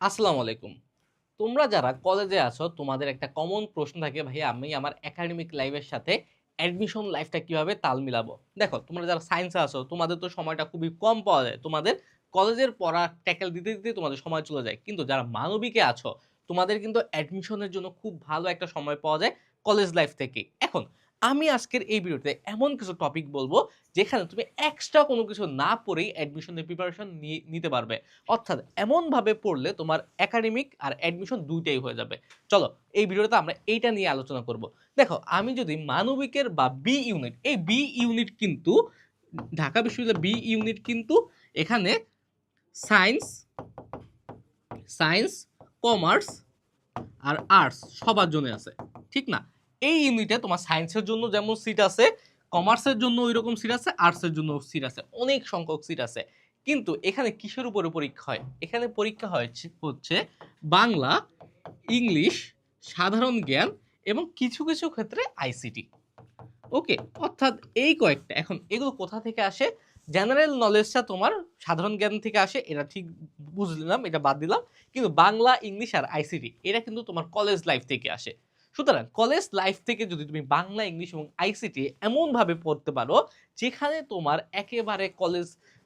আসসালামু আলাইকুম। তোমরা যারা কলেজে আছো তোমাদের একটা কমন প্রশ্ন থাকে, ভাই আমি আমার একাডেমিক লাইফের সাথে অ্যাডমিশন লাইফটা কিভাবে তাল মিলাবো? দেখো, তোমরা যারা সায়েন্সে আছো তোমাদের তো সময়টা খুবই কম পাওয়া যায়। তোমাদের কলেজের পড়া ট্যাকেল দিতে তোমাদের সময় চলে যায়। কিন্তু যারা মানবিকে আছো তোমাদের কিন্তু অ্যাডমিশনের জন্য খুব ভালো একটা সময় পাওয়া যায় কলেজ লাইফ থেকেই। এখন আমি আজকের এই ভিডিওতে এমন কিছু টপিক বলবো যেখানে তুমি এক্সট্রা কোনো কিছু না পড়েই অ্যাডমিশনের প্রিপারেশন নিতে পারবে। অর্থাৎ এমনভাবে পড়লে তোমার একাডেমিক আর অ্যাডমিশন ২ টাই হয়ে যাবে। চলো এই ভিডিওতে আমরা এইটা নিয়ে আলোচনা করব। দেখো, আমি যদি মানবিকের বা বি ইউনিট, এই বি ইউনিট কিন্তু ঢাকা বিশ্ববিদ্যালয়ের বি ইউনিট কিন্তু এখানে সায়েন্স, সায়েন্স, কমার্স আর আর্টস সবার জন্য আছে। ঠিক না? এই ইউনিটে তোমার সায়েন্সের জন্য যেমন সিট আছে, কমার্সের জন্য ওইরকম সিট আছে, আর্টসের জন্য সিট আছে। অনেক সংখ্যক সিট আছে। কিন্তু এখানে কিসের উপরে পরীক্ষা হয়? এখানে পরীক্ষা হচ্ছে বাংলা, ইংলিশ, সাধারণ জ্ঞান এবং কিছু, কিছু ক্ষেত্রে আইসিটি। ওকে? অর্থাৎ এই কয়েকটা। এখন এগুলো কোথা থেকে আসে? জেনারেল নলেজটা তোমার সাধারণ জ্ঞান থেকে আসে, এটা ঠিক বুঝলাম, এটা বাদ দিলাম। কিন্তু বাংলা, ইংলিশ আর আইসিটি এরা কিন্তু তোমার কলেজ লাইফ থেকে আসে। সুতরাং কলেজ লাইফ থেকে যদি তুমি বাংলা, ইংলিশ এবং আইসিটি এমনভাবে পড়তে পারো যেখানে তোমার একেবারে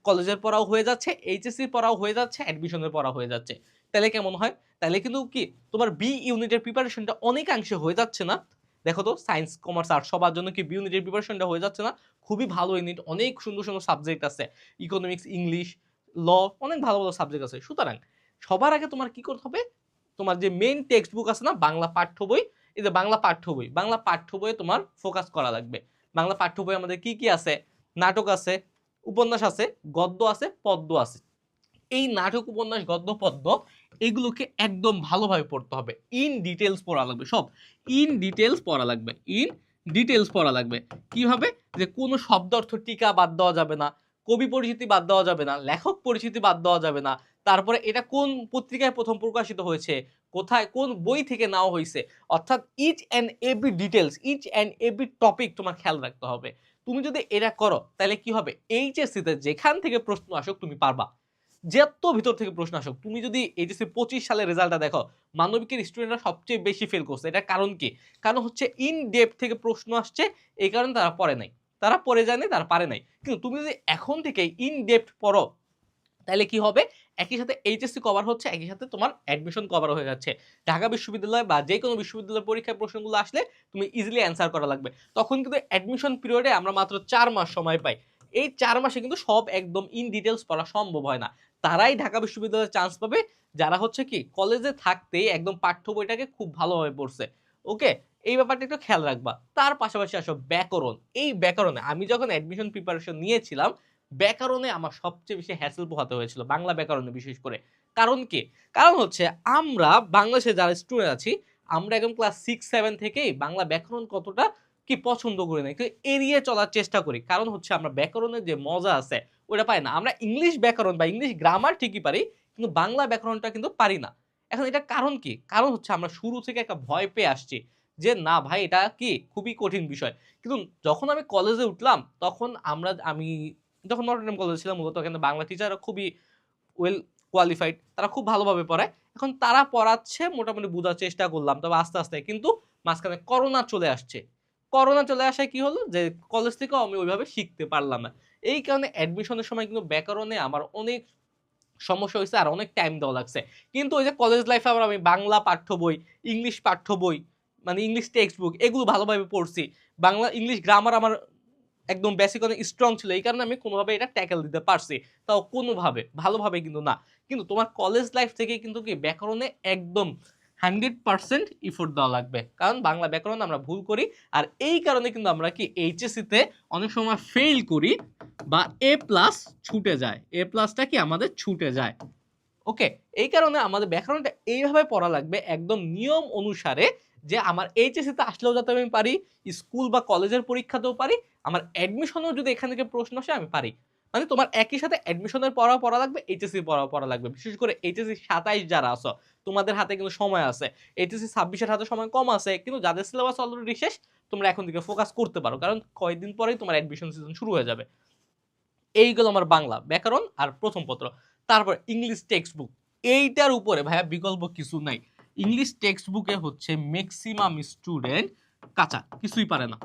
কলেজের পড়াও হয়ে যাচ্ছে, এইচএসসির পড়াও হয়ে যাচ্ছে, অ্যাডমিশনের পড়া হয়ে যাচ্ছে। তাইলে কেমন হয়? তাইলে কিন্তু কি তোমার বি ইউনিটের প্রিপারেশনটা অনেকাংশে হয়ে যাচ্ছে না? দেখো তো, সায়েন্স, কমার্স, আর্টস সবার জন্য কি বি ইউনিটের প্রিপারেশনটা হয়ে যাচ্ছে না? খুবই ভালো ইউনিট, অনেক সুন্দর, সুন্দর সাবজেক্ট আছে। ইকোনমিক্স, ইংলিশ, ল, অনেক ভালো, ভালো সাবজেক্ট আছে। সুতরাং সবার আগে তোমার কি করতে হবে? তোমার যে মেইন টেক্সট বুক আছে না, বাংলা পাঠ্য বই, এই যে বাংলা পাঠ্য বই, বাংলা পাঠ্য বইয়ে তোমার ফোকাস করা লাগবে। বাংলা পাঠ্য বই আমাদের কি, কি আছে? নাটক আছে, উপন্যাস আছে, গদ্য আছে, পদ্য আছে। এই নাটক, উপন্যাস, গদ্য, পদ্য এগুলোকে একদম ভালোভাবে পড়তে হবে। ইন ডিটেলস পড়া লাগবে সব। ইন ডিটেলস পড়া লাগবে। ইন ডিটেলস পড়া লাগবে। কিভাবে? যে কোনো শব্দ অর্থ টিকা বাদ দেওয়া যাবে না, কবি পরিচিতি বাদ দেওয়া যাবে না, লেখক পরিচিতি বাদ দেওয়া যাবে না। তারপরে এটা কোন পত্রিকায় প্রথম প্রকাশিত হয়েছে, কোথায়, কোন বই থেকে নেওয়া হয়েছে। অর্থাৎ each and every details, each and every topic তোমার খেয়াল রাখতে হবে। তুমি যদি এটা করো তাহলে কি হবে? এইচএসসিতে যেখান থেকে প্রশ্ন আসুক তুমি পারবা। যত ভিতর থেকে প্রশ্ন আসুক, তুমি যদি এইচএসসি 25 সালের রেজাল্টটা দেখো, মানবিকের স্টুডেন্টরা সবচেয়ে বেশি ফেল করছে। এটার কারণ কি? কারণ হচ্ছে ইন ডেপথ থেকে প্রশ্ন আসছে, এই কারণে তারা পড়ে নাই। তারা পড়ে যায়নি, তারা পারে নাই। কিন্তু তুমি যদি এখন থেকে ইন ডেপথ পড়ো তাহলে কি হবে? একই সাথে এইচএসসি কভার হচ্ছে, একই সাথে তোমার অ্যাডমিশন কভার হয়ে যাচ্ছে। ঢাকা বিশ্ববিদ্যালয় বা যেকোনো বিশ্ববিদ্যালয়ের পরীক্ষার প্রশ্নগুলো আসলে তুমি ইজিলি অ্যান্সার করা লাগবে। তখন কিন্তু অ্যাডমিশন পিরিয়ডে আমরা মাত্র ৪ মাস সময় পাই। এই ৪ মাসে কিন্তু সব একদম ইন ডিটেইলস পড়া সম্ভব হয় না। তারাই ঢাকা বিশ্ববিদ্যালয়ে চান্স পাবে যারা হচ্ছে কি কলেজে থাকতেই একদম পাঠ্য বইটাকে খুব ভালোভাবে পড়ছে। ওকে? এই ব্যাপারটা একটু খেয়াল রাখবা। তার পাশাপাশি আসো ব্যাকরণ। এই ব্যাকরণে আমি যখন অ্যাডমিশন প্রিপারেশন নিয়েছিলাম ব্যাকরণে আমার সবচেয়ে বেশি হ্যাসেল পোহাতে হয়েছিল, বাংলা ব্যাকরণে বিশেষ করে। কারণ কি? কারণ হচ্ছে আমরা বাংলাদেশে যারা স্টুডেন্ট আছি, আমরা একদম ক্লাস 6-7 থেকেই বাংলা ব্যাকরণ কতটা কি পছন্দ করি না, একটু এড়িয়ে চলার চেষ্টা করি। কারণ হচ্ছে আমরা ব্যাকরণের যে মজা আছে ওটা পাই না। আমরা ইংলিশ ব্যাকরণ বা ইংলিশ গ্রামার ঠিকই পারি, কিন্তু বাংলা ব্যাকরণটা কিন্তু পারি না। এখন এটার কারণ কি? কারণ হচ্ছে আমরা শুরু থেকে একটা ভয় পেয়ে আসছি যে, না ভাই এটা কি খুবই কঠিন বিষয়। কিন্তু যখন আমি কলেজে উঠলাম তখন আমি যখন নটরডেম কলেজে ছিলাম মূলত এখানে বাংলা টিচাররা খুবই ওয়েল কোয়ালিফাইড। তারা খুব ভালোভাবে পড়ায়। এখন তারা পড়াচ্ছে মোটামুটি বুঝার চেষ্টা করলাম। তবে আস্তে, আস্তে কিন্তু মাঝখানে করোনা চলে আসছে। করোনা চলে আসায় কি হলো? যে কলেজ থেকেও আমি ওইভাবে শিখতে পারলাম না। এই কারণে অ্যাডমিশনের সময় কিন্তু ব্যাকরণে আমার অনেক সমস্যা হইছে আর অনেক টাইম দেওয়া লাগছে। কিন্তু ওই যে কলেজ লাইফে আবার আমি বাংলা পাঠ্য বই, ইংলিশ পাঠ্য বই, মানে ইংলিশ টেক্সট বুক এগুলো ভালোভাবে পড়ছি। বাংলা, ইংলিশ গ্রামার আমার একদম বেসিক অনেক স্ট্রং ছিল। এই কারণে আমি কোনভাবে এটা ট্যাকেল দিতে পারছি। তাও কোনভাবে, ভালোভাবে কিন্তু না। কিন্তু তোমার কলেজ লাইফ থেকেই কিন্তু কি ব্যাকরণে একদম 100% এফোর্ট দেওয়া লাগবে। কারণ বাংলা ব্যাকরণ আমরা ভুল করি। আর এই কারণে কিন্তু আমরা কি এইচএসসি তে অনেক সময় ফেইল করি বা এ প্লাস ছুটে যায়। এ প্লাসটা কি আমাদের ছুটে যায়। ওকে? এই কারণে আমাদের ব্যাকরণটা এইভাবে পড়া লাগবে একদম নিয়ম অনুসারে, যে আমার এইচএসসি তে আসলেও যাতে আমি পারি, স্কুল বা কলেজের পরীক্ষাতেও পারি, আমার অ্যাডমিশনেও যদি এখান থেকে প্রশ্ন আসে আমি পারি। মানে তোমার একই সাথে অ্যাডমিশনের পড়াও পড়া লাগবে, এইচএসসি পড়াও পড়া লাগবে। বিশেষ করে এইচএসসি ২৭ যারা আছো, তোমাদের হাতে কিন্তু সময় আছে। এইচএসসি ২৬ এর হাতে সময় কম আছে। কিন্তু যাদের সিলেবাস অলরেডি শেষ, তোমরা এখন থেকে ফোকাস করতে পারো। কারণ কয়েকদিন পরেই তোমার অ্যাডমিশন সিজন শুরু হয়ে যাবে। এই গেল আমার বাংলা ব্যাকরণ আর প্রথম পত্র। তারপর ইংলিশ টেক্সট বুক। এইটার উপরে ভাইয়া বিকল্প কিছু নাই। ইংলিশ টেক্সট বুকে হচ্ছে ম্যাক্সিমাম স্টুডেন্ট কাঁচা, কিছুই পারে না।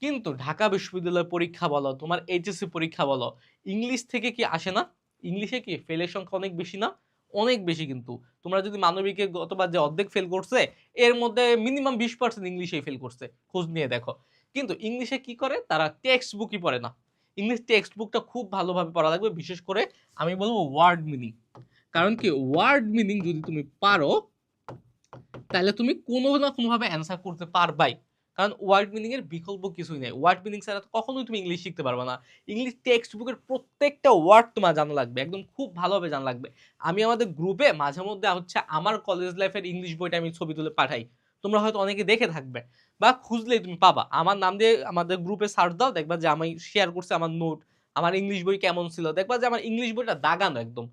কিন্তু ঢাকা বিশ্ববিদ্যালয়ের পরীক্ষা বলো, তোমার এইচএসসি পরীক্ষা বলো, ইংলিশ থেকে কি আসে না? ইংলিশে কি ফেলের সংখ্যা অনেক বেশি না? অনেক বেশি। কিন্তু তোমরা যদি মানবিকে গতবার যে অর্ধেক ফেল করছে, এর মধ্যে মিনিমাম 20% ইংলিশেই ফেল করছে, খোঁজ নিয়ে দেখো। কিন্তু ইংলিশে কি করে, তারা টেক্সট বুকই পড়ে না। ইংলিশ টেক্সট বুকটা খুব ভালোভাবে পড়া লাগবে, বিশেষ করে আমি বলবো ওয়ার্ড মিনিং। কারণ কি, ওয়ার্ড মিনিং যদি তুমি পারো তাহলে তুমি কোনো না কোনোভাবে অ্যান্সার করতে পারবাই। কারণ ওয়ার্ড মিনিং এর বিকল্প কিছুই নেই। ওয়ার্ড মিনিং ছাড়া তো কখনোই তুমি ইংলিশ শিখতে পারবে না। ইংলিশ টেক্সট বুকের প্রত্যেকটা ওয়ার্ড তোমার জানা লাগবে, একদম খুব ভালোভাবে জানা লাগবে। আমি আমাদের গ্রুপে মাঝে মধ্যে হচ্ছে আমার কলেজ লাইফের ইংলিশ বইটা আমি ছবি তুলে পাঠাই, তোমরা হয়তো অনেকে দেখে থাকবে বা খুঁজলেই তুমি পাবা। আমার নাম দিয়ে আমাদের গ্রুপে সার্চ দাও, দেখবা যে আমি শেয়ার করছি আমার নোট, আমার ইংলিশ বই কেমন ছিল, দেখবা যে আমার ইংলিশ বইটা দাগানো একদম,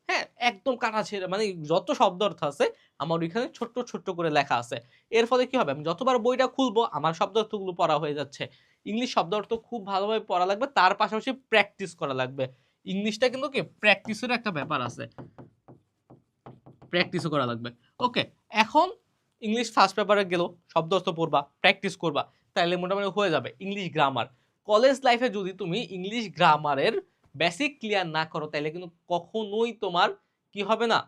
হ্যাঁ একদম কাটা ছেড়ে, মানে যত শব্দ অর্থ আছে আমার ওইখানে ছোট্ট ছোট্ট করে লেখা আছে। এর ফলে কি হবে, আমি যতবার বইটা খুলবো আমার শব্দ অর্থগুলো পড়া হয়ে যাচ্ছে। ইংলিশ শব্দ অর্থ খুব ভালোভাবে পড়া লাগবে, তার পাশাপাশি প্র্যাকটিস করা লাগবে। ইংলিশটা কিন্তু কি প্র্যাকটিসের একটা ব্যাপার আছে, প্র্যাকটিসও করা লাগবে। ওকে, এখন ইংলিশ ফার্স্ট পেপারে গেল, শব্দ অর্থ পড়বা, প্র্যাকটিস করবা, তাহলে মোটামুটি হয়ে যাবে। ইংলিশ গ্রামার, কলেজ লাইফে যদি তুমি ইংলিশ গ্রামারের বেসিক ক্লিয়ার না করো তাহলে কিন্তু কখনোই তোমার কি হবে না,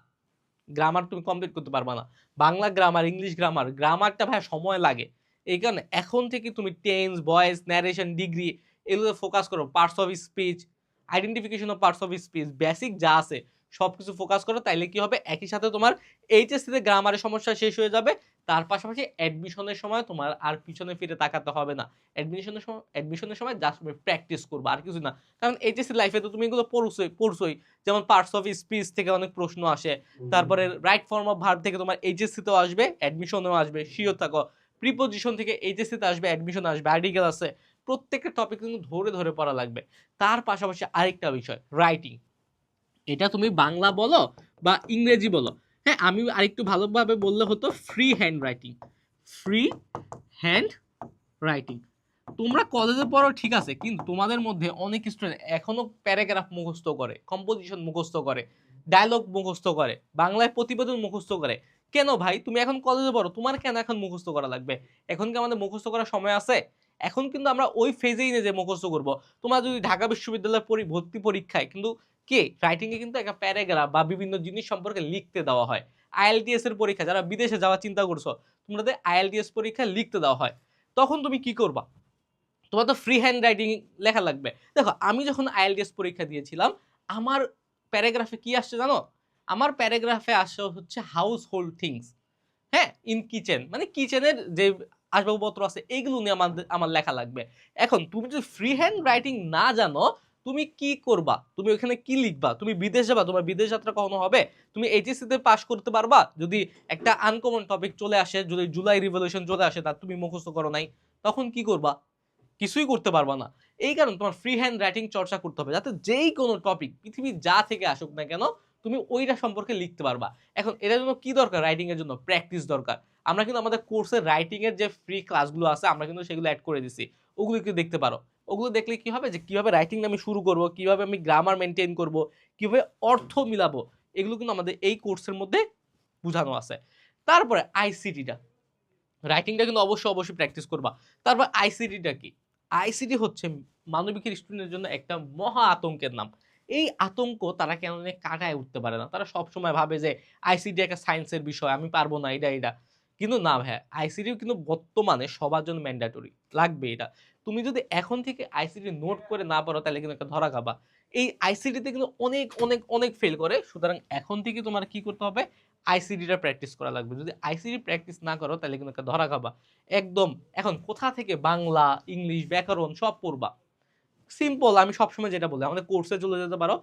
গ্রামার তুমি কমপ্লিট করতে পারবা না। বাংলা গ্রামার, ইংলিশ গ্রামার, গ্রামারটা ভাই সময় লাগে। এই কারণে এখন থেকে তুমি টেন্স, ভয়েস, ন্যারেশন, ডিগ্রি এগুলোতে ফোকাস করো। Parts of speech, identification of parts of speech, basic যা আছে সবকিছু ফোকাস করো। তাইলে কি হবে, একই সাথে তোমার এইচএসসি তে গ্রামারের সমস্যা শেষ হয়ে যাবে, তার পাশাপাশি অ্যাডমিশনের সময় তোমার আর পিছনে ফিরে তাকাতে হবে না। অ্যাডমিশনের সময় জাস্ট তুমি প্র্যাকটিস করবে, আর কিছু না। কারণ এইচএসসি লাইফে তো তুমি এগুলো পড়ছোই। যেমন পার্টস অফ স্পিচ থেকে অনেক প্রশ্ন আসে, তারপরে রাইট ফর্ম অফ ভার্ব থেকে তোমার এইচএসসি তেও আসবে, অ্যাডমিশনেও আসবে, শিওর থাকো। প্রিপোজিশন থেকে এইচএসসি তে আসবে, অ্যাডমিশন আসবে, আর্টিকেল আছে। প্রত্যেকটা টপিক কিন্তু ধরে ধরে পড়া লাগবে। তার পাশাপাশি আরেকটা বিষয়, রাইটিং। এটা তুমি বাংলা বলো বা ইংরেজি বলো, হ্যাঁ আমি আরেকটু ভালোভাবে বললে হতো free hand writing. Free hand writing তোমরা কলেজে পড়ো ঠিক আছে, কিন্তু তোমাদের মধ্যে অনেক স্টুডেন্ট এখনো প্যারাগ্রাফ মুখস্থ করে, কম্পোজিশন মুখস্থ করে, ডায়লগ মুখস্থ করে, বাংলায় প্রতিবেদন মুখস্থ করে। কেন ভাই, তুমি এখন কলেজে পড়ো, তোমার কেন এখন মুখস্থ করা লাগবে? এখন কি আমাদের মুখস্থ করার সময় আছে? এখন কিন্তু আমরা ওই ফেজেই নেই যে মুখস্থ করব। তোমরা যদি ঢাকা বিশ্ববিদ্যালয়ের ভর্তি পরীক্ষায় কিন্তু কি রাইটিং এ কিন্তু একটা প্যারাগ্রাফ বা বিভিন্ন জিনিস সম্পর্কে লিখতে দেওয়া হয়। আইএলটিএস এর পরীক্ষা, যারা বিদেশে যাওয়ার চিন্তা করছো, তোমাদের আইএলটিএস পরীক্ষা লিখতে দেওয়া হয়। তখন তুমি কি করবা? তোমার তো ফ্রি হ্যান্ড রাইটিং লেখা লাগবে। দেখো আমি যখন আইএলটিএস পরীক্ষা দিয়েছিলাম, আমার প্যারাগ্রাফে কি আসছে জানো? আমার প্যারাগ্রাফে আসছে হচ্ছে হাউস হোল্ড থিংস, হ্যাঁ ইন কিচেন, মানে কিচেনের যে আসবাবপত্র আছে এইগুলো নিয়ে আমার লেখা লাগবে। এখন তুমি যদি ফ্রি হ্যান্ড রাইটিং না জানো, তুমি কি করবা? তুমি ওখানে কি লিখবা? তুমি বিদেশ যাবা, তোমার বিদেশ যাত্রা কখনো হবে? তুমি এইচএসসি তে পাস করতে পারবা যদি একটা আনকমন টপিক চলে আসে, যদি জুলাই রিভলিউশন চলে আসে, তার তুমি মুখস্থ করো নাই, তখন কি করবা? কিছুই করতে পারবা না। এই কারণে তোমার ফ্রি হ্যান্ড রাইটিং চর্চা করতে হবে, যাতে যেই কোনো টপিক পৃথিবীর যা থেকে আসুক না কেন তুমি ওইটা সম্পর্কে লিখতে পারবা। এখন এটার জন্য কি দরকার? রাইটিং এর জন্য প্র্যাকটিস দরকার। আমরা কিন্তু আমাদের কোর্সের রাইটিং এর যে ফ্রি ক্লাসগুলো আছে আমরা কিন্তু সেগুলো অ্যাড করে দিছি, ওগুলো একটু দেখতে পারো। ওগুলো দেখলে কি হবে, যে কিভাবে রাইটিং আমি শুরু করব, কিভাবে আমি গ্রামার মেনটেন করব, কিভাবে অর্থ মিলাবো, এগুলো কিন্তু আমাদের এই কোর্সের মধ্যে বোঝানো আছে। তারপরে আইসিটিটা, রাইটিংটা কিন্তু অবশ্যই প্র্যাকটিস করবা। তারপর আইসিটিটা কি? আইসিটি হচ্ছে মানবিকের স্টুডেন্টের জন্য একটা মহা আতঙ্কের নাম। এই আতঙ্ক তারা কেন কাটায় উঠতে পারে না। তারা সবসময় ভাবে যে আইসিটি একটা সায়েন্সের বিষয়, আমি পারবো না এটা। কিন্তু না ভাই, আইসিটিও কিন্তু বর্তমানে সবার জন্য ম্যান্ডেটরি, লাগবে এটা। তুমি যদি এখন থেকে আইসিটি নোট করে না পারো তাহলে কিন্তু একটা ধরা খাবা। এই আইসিটিতে কিন্তু অনেক অনেক অনেক ফেল করে, সুতরাং এখন থেকে তোমার কি করতে হবে, আইসিডিটা প্র্যাকটিস করা লাগবে। যদি আইসিডি প্র্যাকটিস না করো তাহলে কিন্তু একটা ধরা খাবা একদম। এখন কোথা থেকে বাংলা, ইংলিশ, ব্যাকরণ সব পড়বা? সিম্পল, আমি সবসময় যেটা বলি, আমাদের কোর্সে চলে যেতে পারো,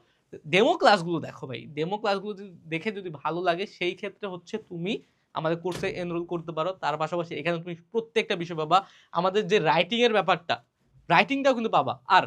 ডেমো ক্লাসগুলো দেখো ভাই। ডেমো ক্লাসগুলো দেখে যদি ভালো লাগে, সেই ক্ষেত্রে হচ্ছে তুমি আমাদের কোর্সে এনরোল করতে পারো। তার পাশাপাশি এখানে তুমি প্রত্যেকটা বিষয় পাবা। আমাদের যে রাইটিং এর ব্যাপারটা, রাইটিংটাও কিন্তু পাবা। আর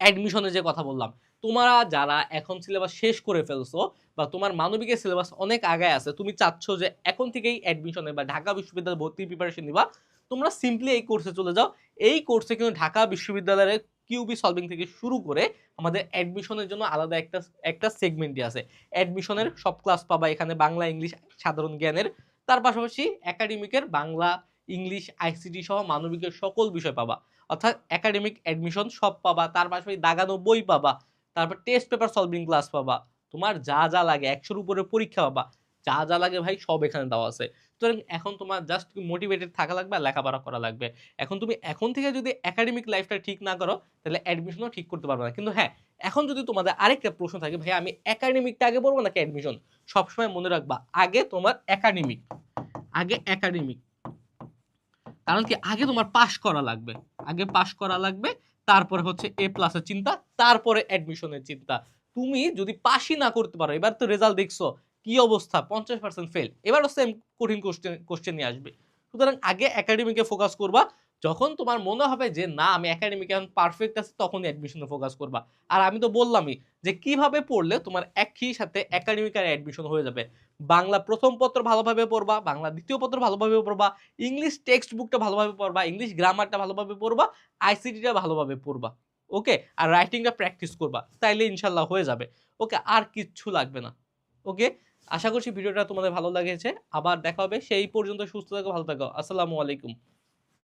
অ্যাডমিশনের যে কথা বললাম, তোমরা যারা এখন সিলেবাস শেষ করে ফেলছো বা তোমার মানবিকের সিলেবাস অনেক আগায় আছে, তুমি চাচ্ছ যে এখন থেকেই অ্যাডমিশনে বা ঢাকা বিশ্ববিদ্যালয়ে ভর্তির প্রিপারেশন নিবা, তোমরা সিম্পলি এই কোর্সে চলে যাও। এই কোর্সে কিন্তু ঢাকা বিশ্ববিদ্যালয়ের কিউবি সলভিং থেকে শুরু করে আমাদের অ্যাডমিশনের জন্য আলাদা একটা একটা সেগমেন্টই আছে। অ্যাডমিশনের সব ক্লাস পাবা এখানে, বাংলা, ইংলিশ, সাধারণ জ্ঞানের। তার পাশাপাশি একাডেমিকের বাংলা, ইংলিশ, আইসিটি সহ মানবিকের সকল বিষয় পাবা। অর্থাৎ একাডেমিক অ্যাডমিশন সব পাবা, তার পাশাপাশি দাগানো বই পাবা, তারপর টেস্ট পেপার সলভিং ক্লাস পাবা, তোমার যা যা লাগে 100-র উপরে পরীক্ষা পাবা, যা যা লাগে ভাই সব এখানে দেওয়া আছে। সুতরাং এখন তোমার জাস্ট মোটিভেটেড থাকা লাগবে আর লেখাপড়া করা লাগবে। এখন তুমি এখন থেকে যদি একাডেমিক লাইফটা ঠিক না করো তাহলে অ্যাডমিশনও ঠিক করতে পারবে না। কিন্তু হ্যাঁ, এখন যদি তোমাদের আরেকটা প্রশ্ন থাকে, ভাই আমি একাডেমিকটা আগে পড়বো নাকি অ্যাডমিশন, সবসময় মনে রাখবা আগে তোমার একাডেমিক, আগে একাডেমিক। কারণ কি, আগে তোমার পাস করা লাগবে, আগে পাস করা লাগবে, তারপরে হচ্ছে এ প্লাসের চিন্তা, তারপরে অ্যাডমিশনের চিন্তা। তুমি যদি পাসই না করতে পারো, এবার তো রেজাল্ট দেখছো কি অবস্থা, 50% ফেল, এবারও সেম কঠিন কোশ্চেন নিয়ে আসবে। সুতরাং আগে একাডেমিকে ফোকাস করবা। যখন তোমার মনে হবে যে না আমি একাডেমিকে এখন পারফেক্ট আছে, তখনই অ্যাডমিশনে ফোকাস করবা। আর আমি তো বললামই যে কিভাবে পড়লে তোমার একই সাথে একাডেমিক আর অ্যাডমিশন হয়ে যাবে। বাংলা প্রথম পত্র ভালোভাবে পড়বা, বাংলা দ্বিতীয় পত্র ভালোভাবে পড়বা, ইংলিশ টেক্সট বুকটা ভালোভাবে পড়বা, ইংলিশ গ্রামারটা ভালোভাবে পড়বা, আইসিটিটা ভালোভাবে পড়বা। ওকে, আর রাইটিংটা প্র্যাকটিস করবা, তাইলে ইনশাল্লাহ হয়ে যাবে। ওকে, আর কিচ্ছু লাগবে না। ওকে, আশা করছি ভিডিওটা তোমাদের ভালো লেগেছে। আবার দেখা হবে, সেই পর্যন্ত সুস্থ থাকো, ভালো থাকো। আসসালামু আলাইকুম।